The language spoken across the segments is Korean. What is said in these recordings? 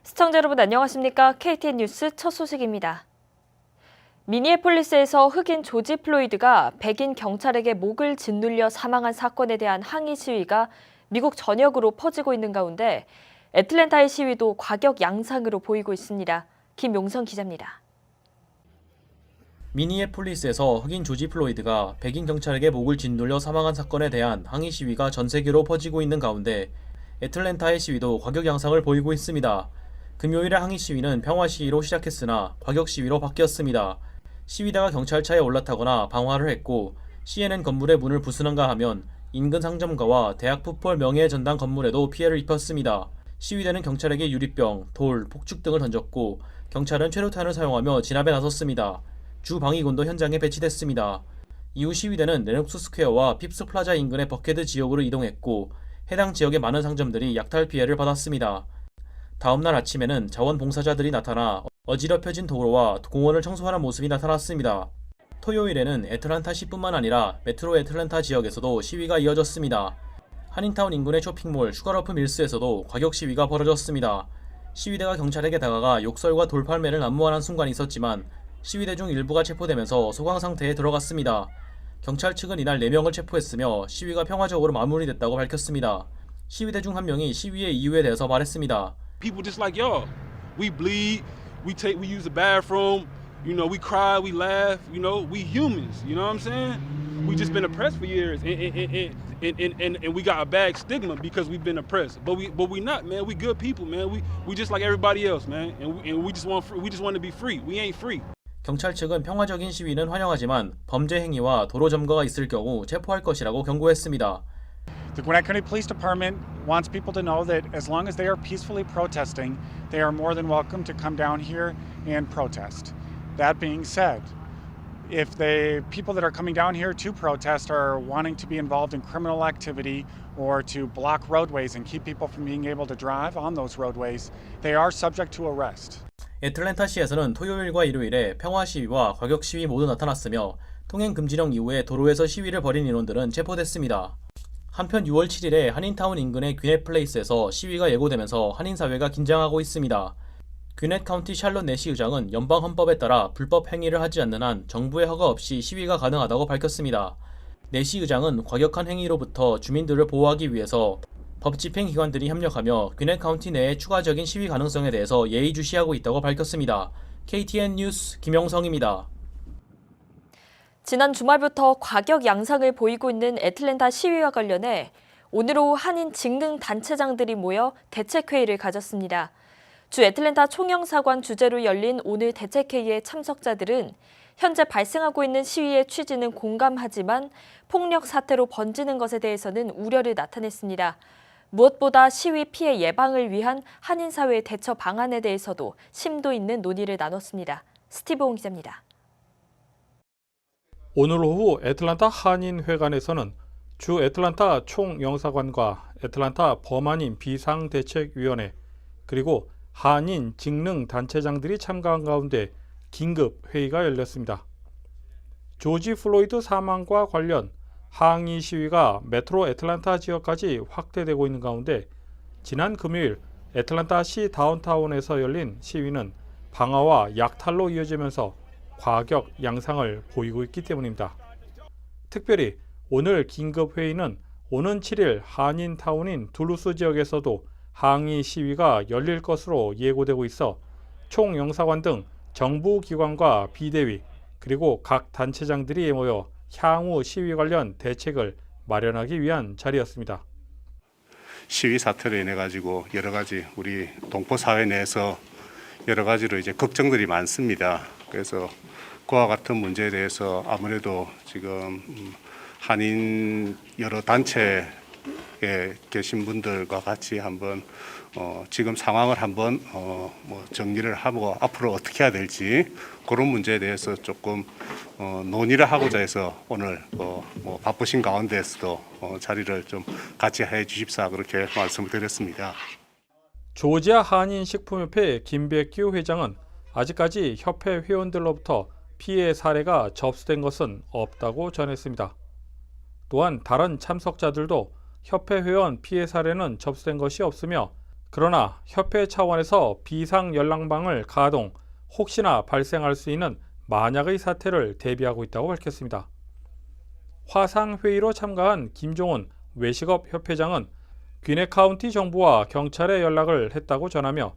시청자 여러분 안녕하십니까? KTN 뉴스 첫 소식입니다. 미니애폴리스에서 흑인 조지 플로이드가 백인 경찰에게 목을 짓눌려 사망한 사건에 대한 항의 시위가 미국 전역으로 퍼지고 있는 가운데 애틀랜타의 시위도 과격 양상으로 보이고 있습니다. 김용성 기자입니다. 미니애폴리스에서 흑인 조지 플로이드가 백인 경찰에게 목을 짓눌려 사망한 사건에 대한 항의 시위가 전 세계로 퍼지고 있는 가운데 애틀랜타의 시위도 과격 양상을 보이고 있습니다. 금요일의 항의 시위는 평화 시위로 시작했으나 과격 시위로 바뀌었습니다. 시위대가 경찰차에 올라타거나 방화를 했고 CNN 건물의 문을 부수는가 하면 인근 상점가와 대학 풋볼 명예전당 건물에도 피해를 입혔습니다. 시위대는 경찰에게 유리병, 돌, 폭죽 등을 던졌고 경찰은 최루탄을 사용하며 진압에 나섰습니다. 주 방위군도 현장에 배치됐습니다. 이후 시위대는 레녹스 스퀘어와 핍스 플라자 인근의 버케드 지역으로 이동했고 해당 지역의 많은 상점들이 약탈 피해를 받았습니다. 다음날 아침에는 자원봉사자들이 나타나 어지럽혀진 도로와 공원을 청소하는 모습이 나타났습니다. 토요일에는 애틀랜타시뿐만 아니라 메트로 애틀랜타 지역에서도 시위가 이어졌습니다. 한인타운 인근의 쇼핑몰 슈가러프 밀스에서도 과격 시위가 벌어졌습니다. 시위대가 경찰에게 다가가 욕설과 돌팔매를 난무하는 순간이 있었지만 시위대 중 일부가 체포되면서 소강 상태에 들어갔습니다. 경찰 측은 이날 4명을 체포했으며 시위가 평화적으로 마무리됐다고 밝혔습니다. 시위대 중 한 명이 시위의 이유에 대해서 말했습니다. People just like y'all. We bleed, we use the bathroom, we cry, we laugh, we humans, you know what I'm saying? We just been oppressed for years and we got a bad stigma because we've been oppressed. But we not, man. We good people, man. We just like everybody else, man. And we just want to be free. We ain't free. 경찰 측은 평화적인 시위는 환영하지만 범죄 행위와 도로 점거가 있을 경우 체포할 것이라고 경고했습니다. The Gwinnett County Police Department wants people to know that as long as they are peacefully protesting, they are more than welcome to come down here and protest. That being said, if the people that are coming down here to protest are wanting to be involved in criminal activity or to block roadways and keep people from being able to drive on those roadways, they are subject to arrest. 애틀랜타시에서는 토요일과 일요일에 평화 시위와 과격 시위 모두 나타났으며 통행 금지령 이후에 도로에서 시위를 벌인 인원들은 체포됐습니다. 한편 6월 7일에 한인타운 인근의 귀넷 플레이스에서 시위가 예고되면서 한인사회가 긴장하고 있습니다. 귀넷 카운티 샬롯 내시 의장은 연방 헌법에 따라 불법 행위를 하지 않는 한 정부의 허가 없이 시위가 가능하다고 밝혔습니다. 내시 의장은 과격한 행위로부터 주민들을 보호하기 위해서 법 집행 기관들이 협력하며 귀넷 카운티 내의 추가적인 시위 가능성에 대해서 예의주시하고 있다고 밝혔습니다. KTN 뉴스 김영성입니다. 지난 주말부터 과격 양상을 보이고 있는 애틀랜타 시위와 관련해 오늘 오후 한인 직능 단체장들이 모여 대책회의를 가졌습니다. 주 애틀랜타 총영사관 주재로 열린 오늘 대책회의의 참석자들은 현재 발생하고 있는 시위의 취지는 공감하지만 폭력 사태로 번지는 것에 대해서는 우려를 나타냈습니다. 무엇보다 시위 피해 예방을 위한 한인사회의 대처 방안에 대해서도 심도 있는 논의를 나눴습니다. 스티브 옹 기자입니다. 오늘 오후 애틀랜타 한인회관에서는 주 애틀랜타 총영사관과 애틀랜타 범한인 비상대책위원회 그리고 한인 직능단체장들이 참가한 가운데 긴급 회의가 열렸습니다. 조지 플로이드 사망과 관련 항의 시위가 메트로 애틀랜타 지역까지 확대되고 있는 가운데 지난 금요일 애틀랜타시 다운타운에서 열린 시위는 방화와 약탈로 이어지면서 과격 양상을 보이고 있기 때문입니다. 특별히 오늘 긴급회의는 오는 7일 한인타운인 둘루스 지역에서도 항의 시위가 열릴 것으로 예고되고 있어 총영사관 등 정부기관과 비대위 그리고 각 단체장들이 모여 향후 시위 관련 대책을 마련하기 위한 자리였습니다. 시위 사태로 인해 가지고 여러 가지 우리 동포 사회 내에서 여러 가지로 이제 걱정들이 많습니다. 그래서 그와 같은 문제에 대해서 아무래도 지금 한인 여러 단체에 계신 분들과 같이 한번 지금 상황을 한번 정리를 하고 앞으로 어떻게 해야 될지 그런 문제에 대해서 조금 논의를 하고자 해서 오늘 바쁘신 가운데에서도 자리를 좀 같이 해 주십사 그렇게 말씀을 드렸습니다. 조지아 한인식품협회 김백규 회장은 아직까지 협회 회원들로부터 피해 사례가 접수된 것은 없다고 전했습니다. 또한 다른 참석자들도 협회 회원 피해 사례는 접수된 것이 없으며 그러나 협회 차원에서 비상연락망을 가동, 혹시나 발생할 수 있는 만약의 사태를 대비하고 있다고 밝혔습니다. 화상회의로 참가한 김종훈 외식업 협회장은 귀네 카운티 정부와 경찰에 연락을 했다고 전하며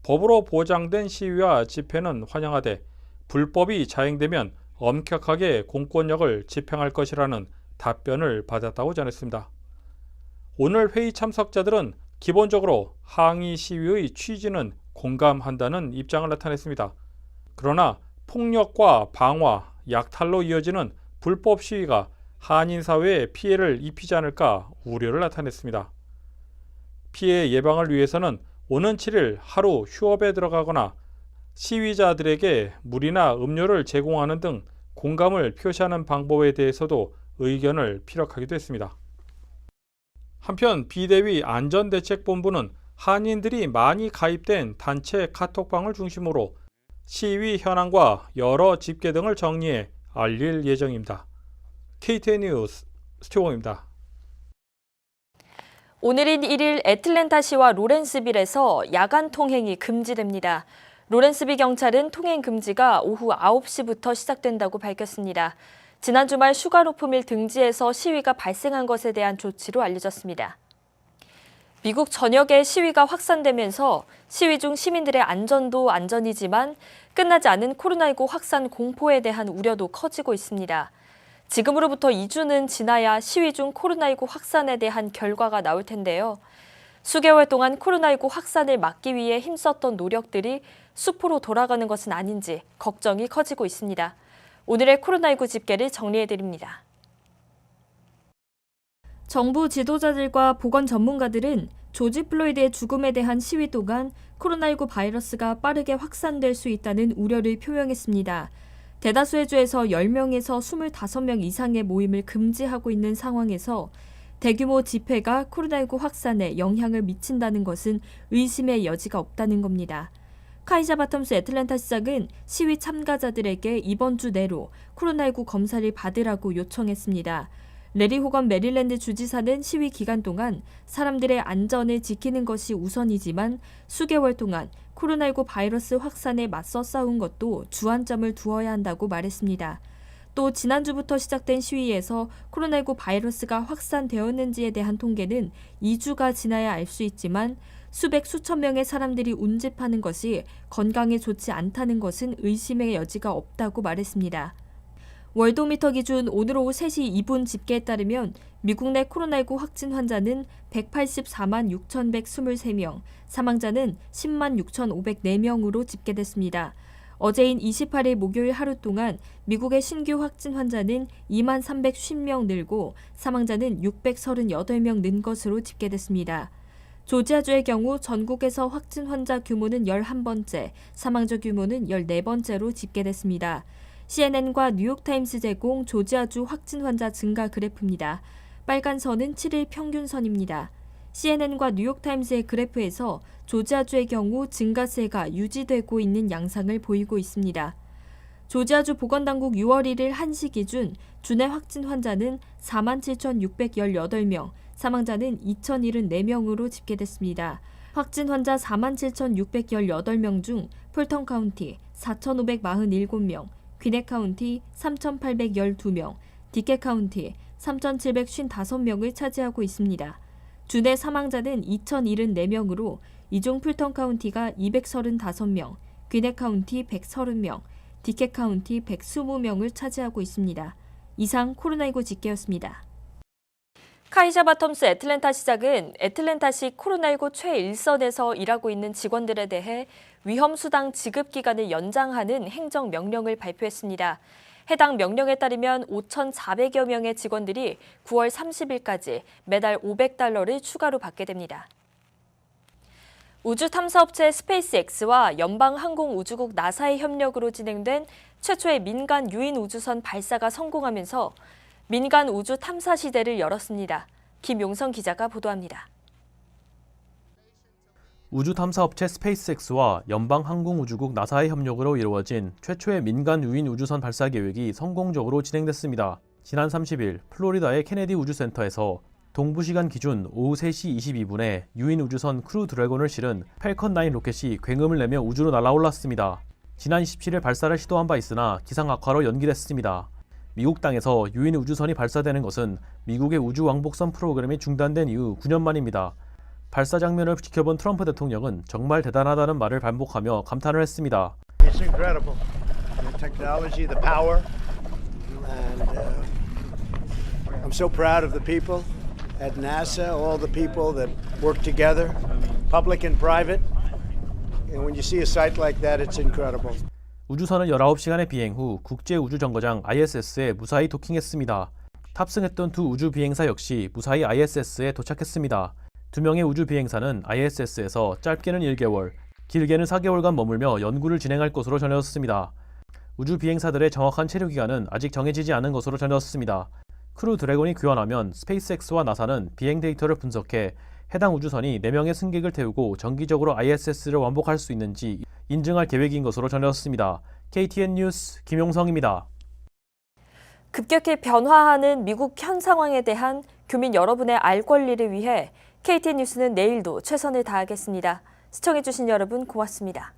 법으로 보장된 시위와 집회는 환영하되 불법이 자행되면 엄격하게 공권력을 집행할 것이라는 답변을 받았다고 전했습니다. 오늘 회의 참석자들은 기본적으로 항의 시위의 취지는 공감한다는 입장을 나타냈습니다. 그러나 폭력과 방화, 약탈로 이어지는 불법 시위가 한인 사회에 피해를 입히지 않을까 우려를 나타냈습니다. 피해 예방을 위해서는 오는 7일 하루 휴업에 들어가거나 시위자들에게 물이나 음료를 제공하는 등 공감을 표시하는 방법에 대해서도 의견을 피력하기도 했습니다. 한편 비대위 안전대책본부는 한인들이 많이 가입된 단체 카톡방을 중심으로 시위 현황과 여러 집계 등을 정리해 알릴 예정입니다. KTN 뉴스 스티원입니다. 오늘인 1일 애틀랜타시와 로렌스빌에서 야간 통행이 금지됩니다. 로렌스빌 경찰은 통행 금지가 오후 9시부터 시작된다고 밝혔습니다. 지난 주말 슈가로프밀 등지에서 시위가 발생한 것에 대한 조치로 알려졌습니다. 미국 전역에 시위가 확산되면서 시위 중 시민들의 안전도 안전이지만 끝나지 않은 코로나19 확산 공포에 대한 우려도 커지고 있습니다. 지금으로부터 2주는 지나야 시위 중 코로나19 확산에 대한 결과가 나올 텐데요. 수개월 동안 코로나19 확산을 막기 위해 힘썼던 노력들이 수포로 돌아가는 것은 아닌지 걱정이 커지고 있습니다. 오늘의 코로나19 집계를 정리해드립니다. 정부 지도자들과 보건 전문가들은 조지 플로이드의 죽음에 대한 시위 동안 코로나19 바이러스가 빠르게 확산될 수 있다는 우려를 표명했습니다. 대다수의 주에서 10명에서 25명 이상의 모임을 금지하고 있는 상황에서 대규모 집회가 코로나19 확산에 영향을 미친다는 것은 의심의 여지가 없다는 겁니다. 카이자 바텀스 애틀랜타 시장은 시위 참가자들에게 이번 주 내로 코로나19 검사를 받으라고 요청했습니다. 레리 호건 메릴랜드 주지사는 시위 기간 동안 사람들의 안전을 지키는 것이 우선이지만 수개월 동안 코로나19 바이러스 확산에 맞서 싸운 것도 주안점을 두어야 한다고 말했습니다. 또 지난주부터 시작된 시위에서 코로나19 바이러스가 확산되었는지에 대한 통계는 2주가 지나야 알 수 있지만 수백 수천 명의 사람들이 운집하는 것이 건강에 좋지 않다는 것은 의심의 여지가 없다고 말했습니다. 월도미터 기준 오늘 오후 3시 2분 집계에 따르면 미국 내 코로나19 확진 환자는 184만 6,123명, 사망자는 10만 6,504명으로 집계됐습니다. 어제인 28일 목요일 하루 동안 미국의 신규 확진 환자는 2만 350명 늘고 사망자는 638명 는 것으로 집계됐습니다. 조지아주의 경우 전국에서 확진 환자 규모는 11번째, 사망자 규모는 14번째로 집계됐습니다. CNN과 뉴욕타임스 제공 조지아주 확진 환자 증가 그래프입니다. 빨간 선은 7일 평균선입니다. CNN과 뉴욕타임스의 그래프에서 조지아주의 경우 증가세가 유지되고 있는 양상을 보이고 있습니다. 조지아주 보건당국 6월 1일 1시 기준 주내 확진 환자는 47,618명, 사망자는 2,074명으로 집계됐습니다. 확진 환자 47,618명 중 풀턴 카운티 4,547명, 귀네 카운티 3,812명, 디케 카운티 3,755명을 차지하고 있습니다. 주내 사망자는 2,074명으로 이 중 풀턴 카운티가 235명, 귀네 카운티 130명, 디케 카운티 120명을 차지하고 있습니다. 이상 코로나19 집계였습니다. 카이자 바텀스 애틀랜타 시장은 애틀랜타시 코로나19 최일선에서 일하고 있는 직원들에 대해 위험수당 지급 기간을 연장하는 행정명령을 발표했습니다. 해당 명령에 따르면 5,400여 명의 직원들이 9월 30일까지 매달 $500를 추가로 받게 됩니다. 우주 탐사업체 스페이스X와 연방항공우주국 나사의 협력으로 진행된 최초의 민간 유인 우주선 발사가 성공하면서 민간 우주 탐사 시대를 열었습니다. 김용성 기자가 보도합니다. 우주 탐사업체 스페이스X와 연방항공우주국 나사의 협력으로 이루어진 최초의 민간 유인 우주선 발사 계획이 성공적으로 진행됐습니다. 지난 30일 플로리다의 케네디 우주센터에서 동부시간 기준 오후 3시 22분에 유인 우주선 크루 드래곤을 실은 팰컨 9 로켓이 굉음을 내며 우주로 날아올랐습니다. 지난 27일 발사를 시도한 바 있으나 기상 악화로 연기됐습니다. 미국 땅에서 유인 우주선이 발사되는 것은 미국의 우주 왕복선 프로그램이 중단된 이후 9년 만입니다. 발사 장면을 지켜본 트럼프 대통령은 정말 대단하다는 말을 반복하며 감탄을 했습니다. It's incredible. The technology, the power, and I'm so proud of the people at NASA, all the people that work together, public and private. And when you see a site like that, it's incredible. 우주선은 19시간의 비행 후 국제우주정거장 ISS에 무사히 도킹했습니다. 탑승했던 두 우주 비행사 역시 무사히 ISS에 도착했습니다. 두 명의 우주 비행사는 ISS에서 짧게는 1개월, 길게는 4개월간 머물며 연구를 진행할 것으로 전해졌습니다. 우주 비행사들의 정확한 체류 기간은 아직 정해지지 않은 것으로 전해졌습니다. 크루 드래곤이 귀환하면 스페이스X와 나사는 비행 데이터를 분석해 해당 우주선이 4명의 승객을 태우고 정기적으로 ISS를 왕복할 수 있는지 인증할 계획인 것으로 전해졌습니다. KTN 뉴스 김용성입니다. 급격히 변화하는 미국 현 상황에 대한 교민 여러분의 알 권리를 위해 KTN 뉴스는 내일도 최선을 다하겠습니다. 시청해주신 여러분 고맙습니다.